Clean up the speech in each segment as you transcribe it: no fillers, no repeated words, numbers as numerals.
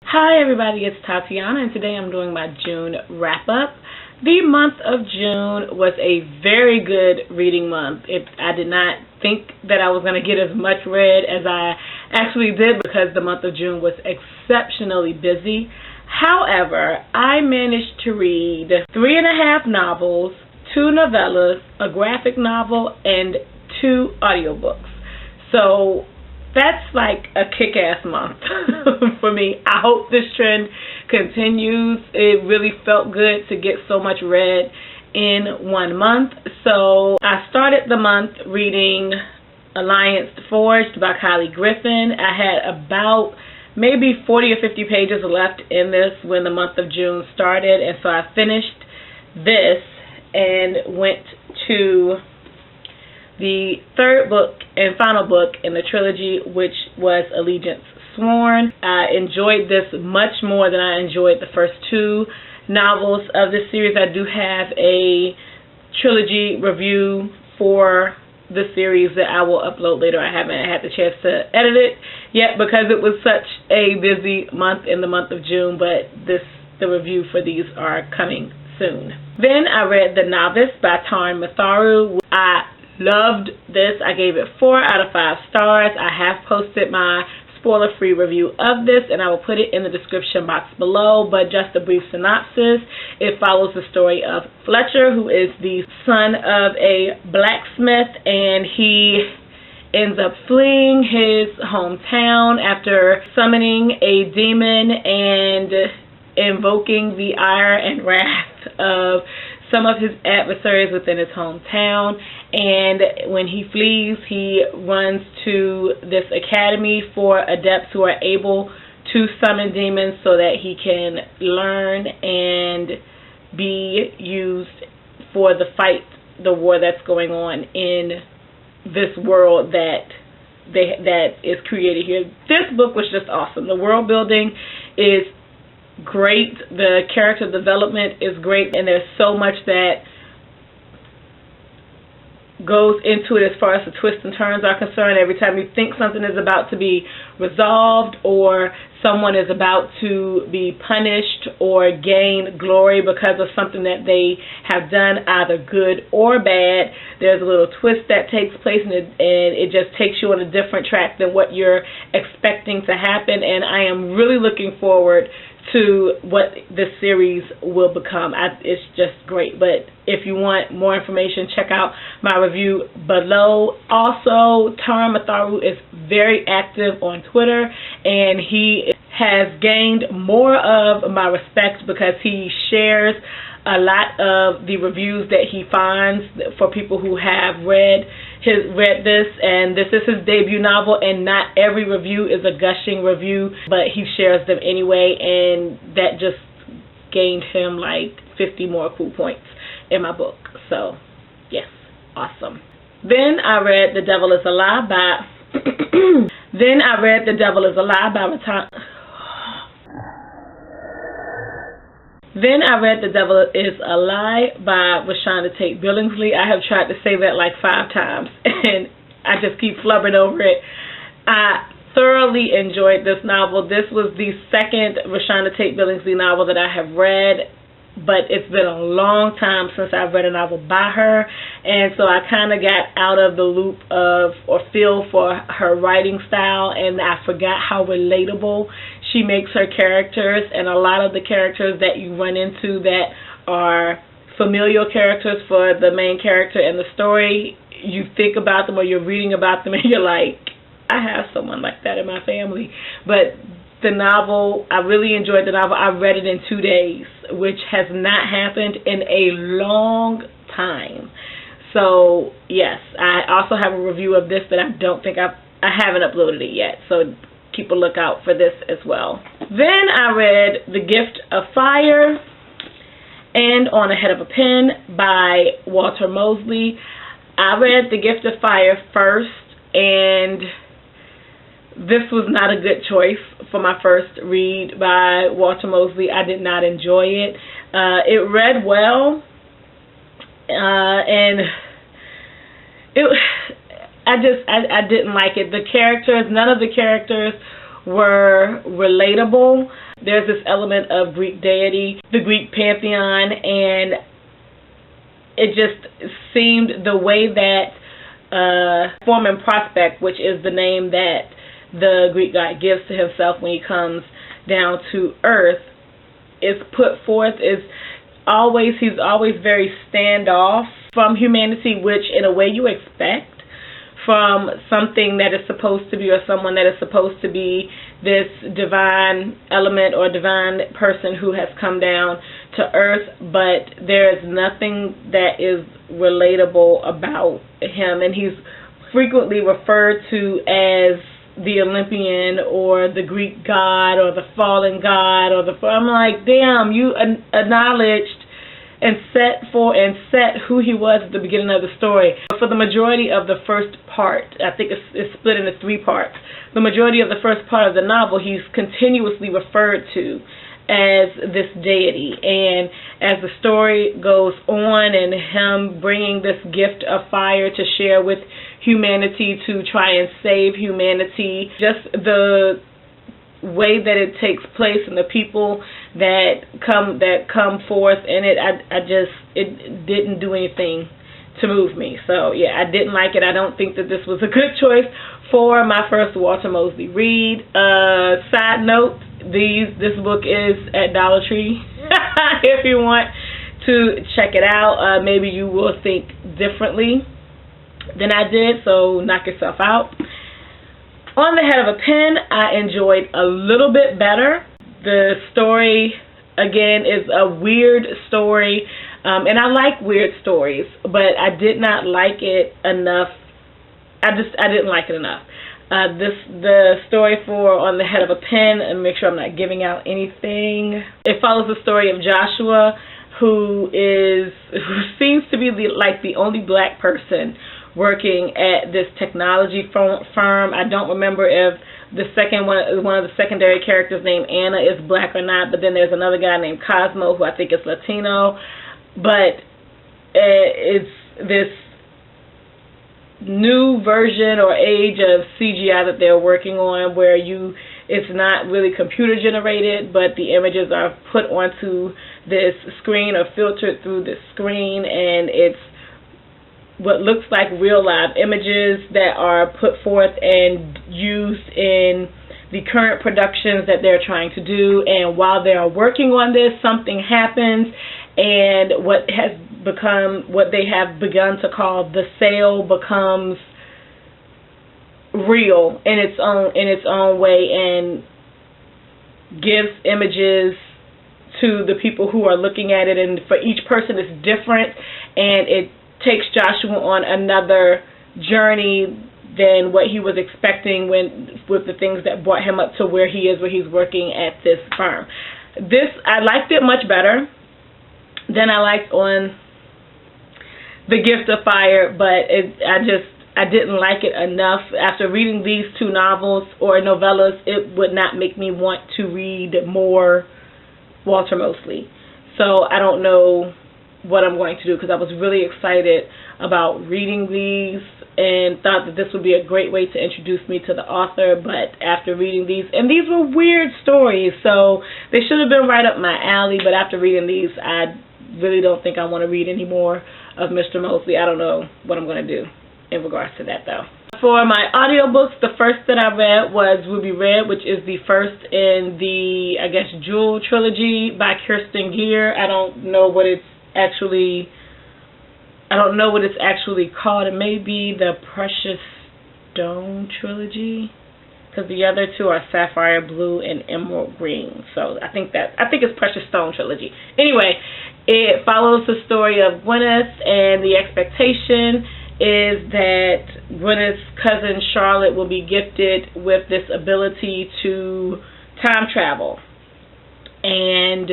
Hi everybody, it's Tatiana and today I'm doing my June wrap up. The month of June was a very good reading month. I did not think that I was going to get as much read as I actually did because the month of June was exceptionally busy. However, I managed to read 3.5 novels, 2 novellas, a graphic novel, and 2 audiobooks. So that's like a kick-ass month for me. I hope this trend continues. It really felt good to get so much read in one month. So I started the month reading Alliance Forged by Kylie Griffin. I had about maybe 40 or 50 pages left in this when the month of June started, and so I finished this and went to the third book and final book in the trilogy, which was Allegiance Sworn. I enjoyed this much more than I enjoyed the first 2 novels of this series. I do have a trilogy review for the series that I will upload later. I haven't had the chance to edit it yet because it was such a busy month in the month of June, but the review for these are coming soon. Then I read The Novice by Taran Matharu. I loved this. I gave it 4 out of 5 stars. I have posted my spoiler-free review of this, and I will put it in the description box below, but just a brief synopsis. It follows the story of Fletcher, who is the son of a blacksmith, and he ends up fleeing his hometown after summoning a demon and invoking the ire and wrath of some of his adversaries within his hometown. And when he flees, he runs to this academy for adepts who are able to summon demons so that he can learn and be used for the war that's going on in this world that is created here. This book was just awesome. The world building is great. The character development is great, and there's so much that goes into it as far as the twists and turns are concerned. Every time you think something is about to be resolved or someone is about to be punished or gain glory because of something that they have done, either good or bad, there's a little twist that takes place, and it just takes you on a different track than what you're expecting to happen. And I am really looking forward to what this series will become. It's just great. But if you want more information, check out my review below. Also, Taran Matharu is very active on Twitter, and he has gained more of my respect because he shares a lot of the reviews that he finds for people who have read this, and this is his debut novel, and not every review is a gushing review, but he shares them anyway, and that just gained him like 50 more cool points in my book. So yes, awesome. Then I read The Devil is a Lie by Rashonda Tate Billingsley. I have tried to say that like 5 times, and I just keep flubbering over it. I thoroughly enjoyed this novel. This was the second Rashonda Tate Billingsley novel that I have read, but it's been a long time since I've read a novel by her, and so I kind of got out of the loop of or feel for her writing style, and I forgot how relatable she makes her characters. And a lot of the characters that you run into that are familiar characters for the main character in the story, you think about them or you're reading about them and you're like, I have someone like that in my family. But the novel, I really enjoyed the novel. I read it in 2 days, which has not happened in a long time. So yes, I also have a review of this that I haven't uploaded it yet, so keep a lookout for this as well. Then I read The Gift of Fire and On the Head of a Pin by Walter Mosley. I read The Gift of Fire first, and this was not a good choice for my first read by Walter Mosley. I did not enjoy it. It read well, and I didn't like it. The characters, none of the characters were relatable. There's this element of Greek deity, the Greek pantheon, and it just seemed the way that Form and Prospect, which is the name that the Greek god gives to himself when he comes down to earth, is put forth, he's always very standoff from humanity, which in a way you expect from something that is supposed to be, or someone that is supposed to be this divine element or divine person who has come down to earth, but there is nothing that is relatable about him, and he's frequently referred to as the Olympian or the Greek god or the fallen god I'm like, damn, you acknowledged and set who he was at the beginning of the story. For the majority of the first part, I think it's split into 3 parts. The majority of the first part of the novel, he's continuously referred to as this deity, and as the story goes on and him bringing this gift of fire to share with humanity to try and save humanity, just the way that it takes place and the people that come forth in it, it didn't do anything to move me. So yeah, I didn't like it. I don't think that this was a good choice for my first Walter Mosley read. Side note, this book is at Dollar Tree if you want to check it out. Maybe you will think differently than I did, so knock yourself out. On the Head of a Pin, I enjoyed a little bit better. The story, again, is a weird story, and I like weird stories, but I did not like it enough. I didn't like it enough. The story for On the Head of a Pin, and make sure I'm not giving out anything. It follows the story of Joshua, who seems to be the only black person working at this technology firm. I don't remember if the second one of the secondary characters named Anna is black or not, but then there's another guy named Cosmo who I think is Latino. But it's this new version or age of CGI that they're working on, where it's not really computer generated, but the images are put onto this screen or filtered through this screen, and it's what looks like real live images that are put forth and used in the current productions that they're trying to do. And while they are working on this, something happens, and what they have begun to call the sale becomes real in its own way, and gives images to the people who are looking at it, and for each person it's different, and it takes Joshua on another journey than what he was expecting with the things that brought him up to where he is, where he's working at this firm. I liked it much better than I liked on The Gift of Fire, but I didn't like it enough. After reading these 2 novels or novellas, it would not make me want to read more Walter Mosley. So I don't know what I'm going to do, because I was really excited about reading these and thought that this would be a great way to introduce me to the author. But after reading these, and these were weird stories, so they should have been right up my alley, but after reading these, I really don't think I want to read any more of Mr. Mosley. I don't know what I'm going to do in regards to that, though. For my audiobooks, the first that I read was Ruby Red, which is the first in the, I guess, Jewel trilogy by Kirsten Gier. I don't know what it's actually called. It may be the Precious Stone trilogy, because the other 2 are Sapphire Blue and Emerald Green. So I think it's Precious Stone trilogy. Anyway, it follows the story of Gwyneth, and the expectation is that Gwyneth's cousin Charlotte will be gifted with this ability to time travel and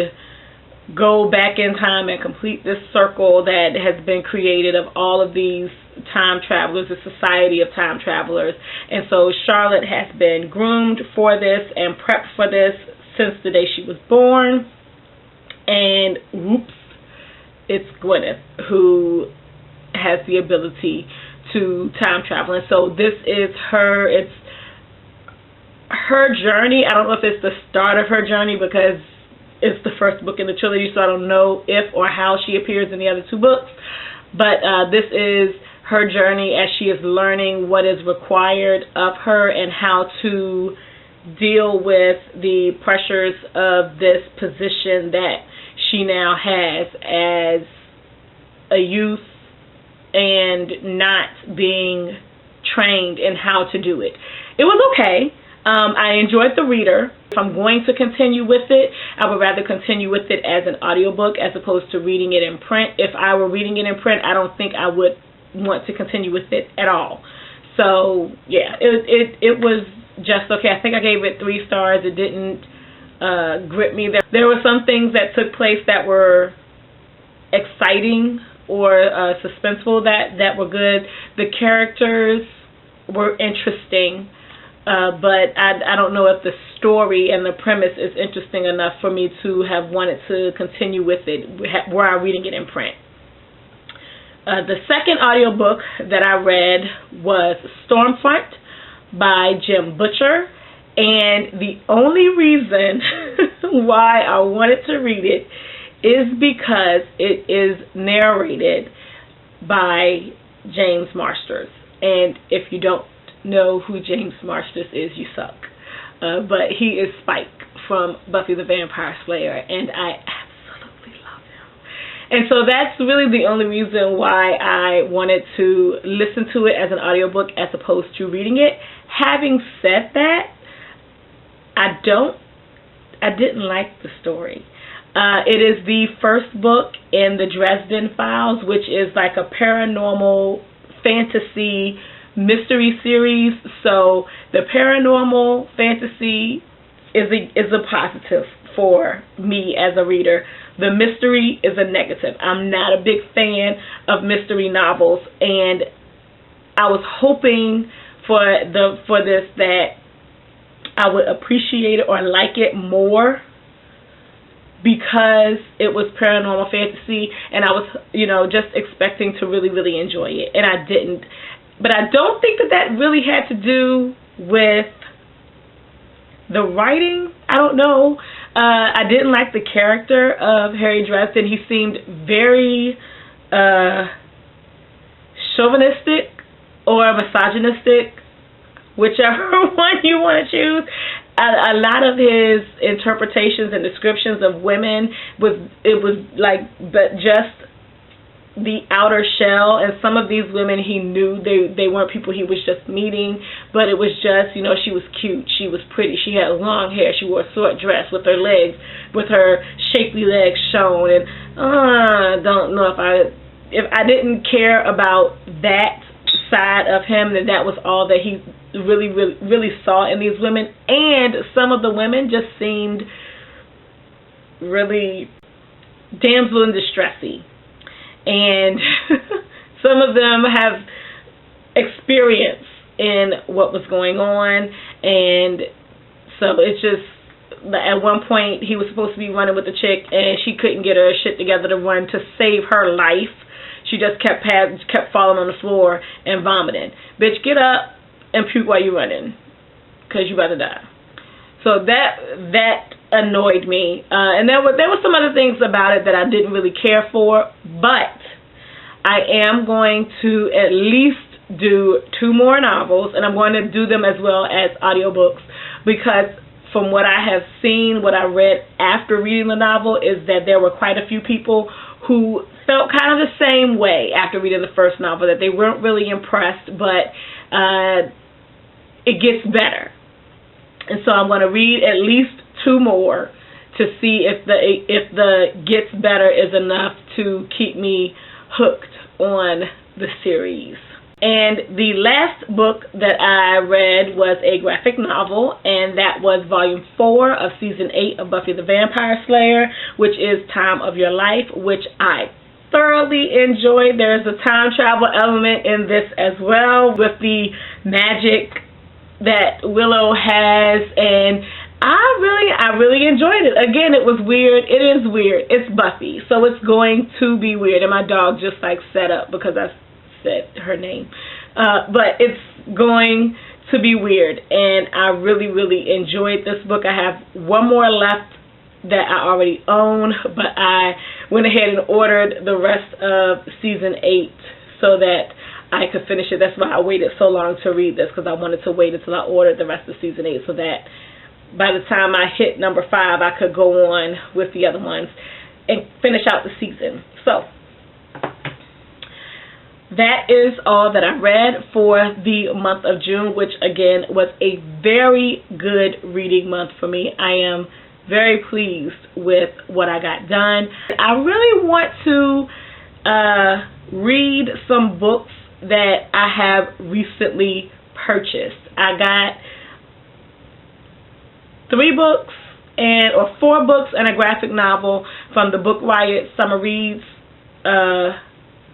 go back in time and complete this circle that has been created of all of these time travelers, a society of time travelers. And so Charlotte has been groomed for this and prepped for this since the day she was born. And whoops, it's Gwyneth who has the ability to time travel. And so this is her journey. I don't know if it's the start of her journey because it's the first book in the trilogy, so I don't know if or how she appears in the other two books. But this is her journey as she is learning what is required of her and how to deal with the pressures of this position that she now has as a youth and not being trained in how to do it. It was okay. I enjoyed the reader. If I'm going to continue with it, I would rather continue with it as an audiobook as opposed to reading it in print. If I were reading it in print, I don't think I would want to continue with it at all. So yeah, it was just okay. I think I gave it 3 stars. It didn't grip me. There were some things that took place that were exciting or suspenseful that were good. The characters were interesting, but I don't know if the story and the premise is interesting enough for me to have wanted to continue with it were I reading it in print. The second audiobook that I read was Stormfront by Jim Butcher, and the only reason why I wanted to read it is because it is narrated by James Marsters. And if you don't know who James Marsters is, you suck. But he is Spike from Buffy the Vampire Slayer, and I absolutely love him. And so that's really the only reason why I wanted to listen to it as an audiobook as opposed to reading it. Having said that, I didn't like the story. It is the first book in the Dresden Files, which is like a paranormal fantasy mystery series. So the paranormal fantasy is a positive for me as a reader. The mystery is a negative. I'm not a big fan of mystery novels, and I was hoping for this that I would appreciate it or like it more because it was paranormal fantasy, and I was, just expecting to really, really enjoy it, and I didn't. But I don't think that really had to do with the writing. I don't know. I didn't like the character of Harry Dresden. He seemed very chauvinistic or misogynistic, whichever one you want to choose. A lot of his interpretations and descriptions of women was like just the outer shell, and some of these women he knew they weren't people he was just meeting, but it was just, she was cute, she was pretty, she had long hair, she wore a short dress with her shapely legs shown, and I don't know if I didn't care about that side of him, then that was all that he really, really, really saw in these women. And some of the women just seemed really damsel in distressy, and some of them have experience in what was going on, and so it's just, at one point he was supposed to be running with the chick, and she couldn't get her shit together to run to save her life. She just kept falling on the floor and vomiting. Bitch, get up and puke while you're running, because you about to die. So that annoyed me. And there were some other things about it that I didn't really care for, but I am going to at least do 2 more novels, and I'm going to do them as well as audiobooks, because from what I have seen, what I read after reading the novel, is that there were quite a few people who felt kind of the same way after reading the first novel, that they weren't really impressed, but it gets better. And so I'm going to read at least 2 more to see if the gets better is enough to keep me hooked on the series. And the last book that I read was a graphic novel, and that was volume 4 of season 8 of Buffy the Vampire Slayer, which is Time of Your Life, which I thoroughly enjoyed. There's a time travel element in this as well, with the magic that Willow has, and I really enjoyed it. Again, it was weird. It is weird. It's Buffy, so it's going to be weird. And my dog just set up because I said her name. But it's going to be weird, and I really, really enjoyed this book. I have one more left that I already own, but I went ahead and ordered the rest of season 8 so that I could finish it. That's why I waited so long to read this, because I wanted to wait until I ordered the rest of season 8 so that by the time I hit number 5, I could go on with the other ones and finish out the season. So that is all that I read for the month of June, which again was a very good reading month for me. I am very pleased with what I got done. I really want to read some books that I have recently purchased. I got 3 books or 4 books and a graphic novel from the Book Riot Summer Reads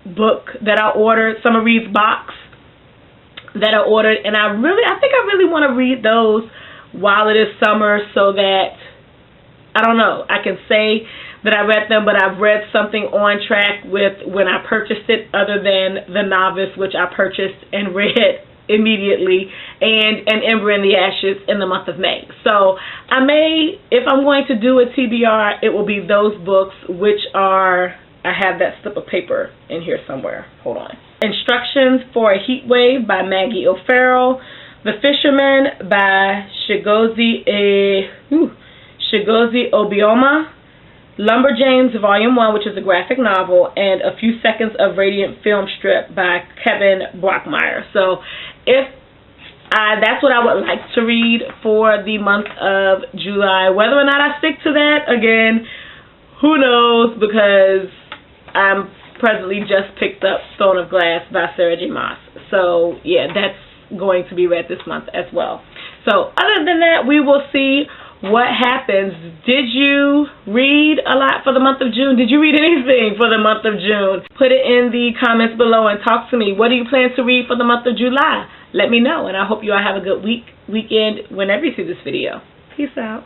book that I ordered, Summer Reads box that I ordered, and I think I really want to read those while it is summer so that, I don't know, I can say that I read them, but I've read something on track with when I purchased it other than The Novice, which I purchased and read immediately, and An Ember in the Ashes in the month of May. So I may, if I'm going to do a TBR, it will be those books, which are, I have that slip of paper in here somewhere. Hold on. Instructions for a Heat Wave by Maggie O'Farrell. The Fisherman by Chigozie Obioma. Lumberjanes Volume 1, which is a graphic novel, and A Few Seconds of Radiant Film Strip by Kevin Brockmeyer. So that's what I would like to read for the month of July. Whether or not I stick to that, again, who knows, because I'm presently just picked up Throne of Glass by Sarah J. Maas. So yeah, that's going to be read this month as well. So other than that, we will see what happens. Did you read a lot for the month of June? Did you read anything for the month of June? Put it in the comments below and talk to me. What do you plan to read for the month of July? Let me know, and I hope you all have a good weekend whenever you see this video. Peace out.